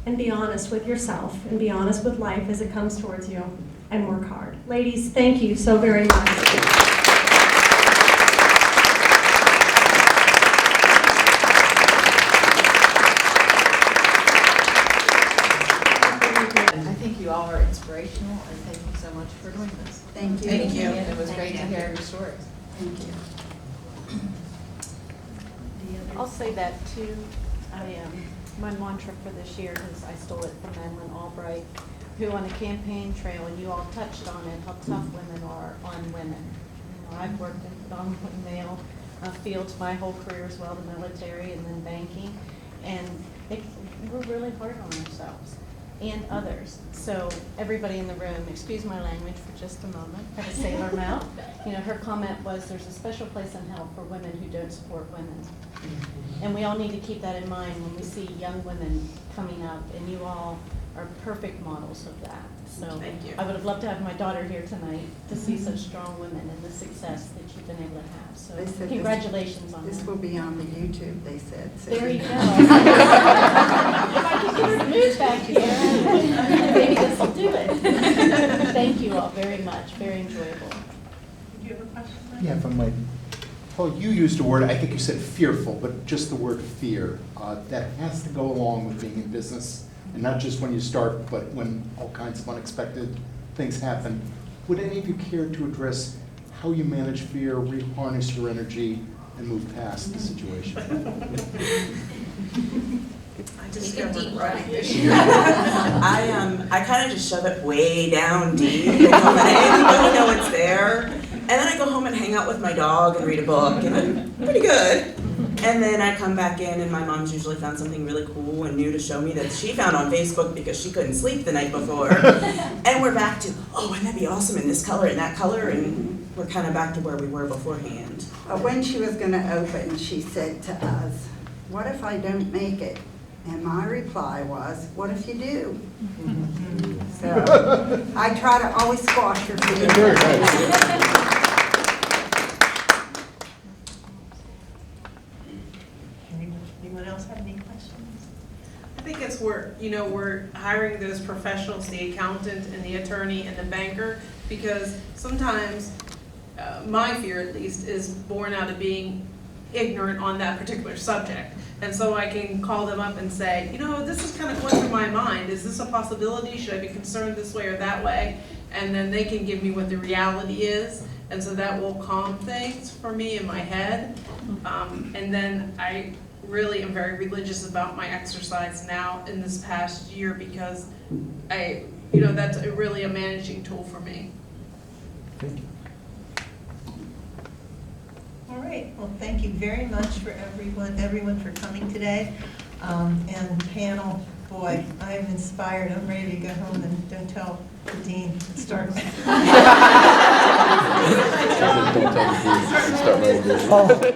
And be honest with yourself and be honest with life as it comes towards you. And work hard. Ladies, thank you so very much. I think you all are inspirational, and thank you so much for doing this. Thank you. Thank you. And it was great to hear your stories. Thank you. I'll say that too. My mantra for this year is I stole it from Madeleine Albright, who on the campaign trail, and you all touched on it, how tough women are on women. I've worked in predominantly male fields my whole career as well, the military and then banking, and we're really hard on ourselves and others. So everybody in the room, excuse my language for just a moment, had a sailor mouth. Her comment was there's a special place in hell for women who don't support women. And we all need to keep that in mind when we see young women coming up, and you all are perfect models of that. So Thank you. I would have loved to have my daughter here tonight to see such strong women and the success that you've been able to have. So They said congratulations on This that. will be on the YouTube, they said. So. There you go. If I can get her to move back here, maybe this will do it. Thank you all very much. Very enjoyable. Do you have a question? Yeah, if I might. Paul, you used a word, I think you said fearful, but just the word fear. That has to go along with being in business, and not just when you start, but when all kinds of unexpected things happen. Would any of you care to address how you manage fear, reharness your energy, and move past the situation? I Take a deep breath. this year. I kind of just shove it way down deep. I don't let anybody know it's there. And then I go home and hang out with my dog and read a book, and I'm pretty good. And then I come back in, and my mom's usually found something really cool and new to show me that she found on Facebook because she couldn't sleep the night before. And we're back to, oh, wouldn't that be awesome in this color and that color? And we're kind of back to where we were beforehand. When she was going to open, she said to us, "What if I don't make it?" And my reply was, "What if you do?" So I try to always squash her feelings. Very nice. Anyone else have any questions? I think it's where, we're hiring those professionals, the accountant and the attorney and the banker, because sometimes, my fear at least, is born out of being ignorant on that particular subject. And so I can call them up and say, this is kind of going through my mind. Is this a possibility? Should I be concerned this way or that way? And then they can give me what the reality is. And so that will calm things for me in my head. And then I really am very religious about my exercise now in this past year, because that's really a managing tool for me. Thank you. All right, well, thank you very much for everyone for coming today. And panel, boy, I am inspired. I'm ready to go home and don't tell the dean it starts. Don't tell the dean. Start my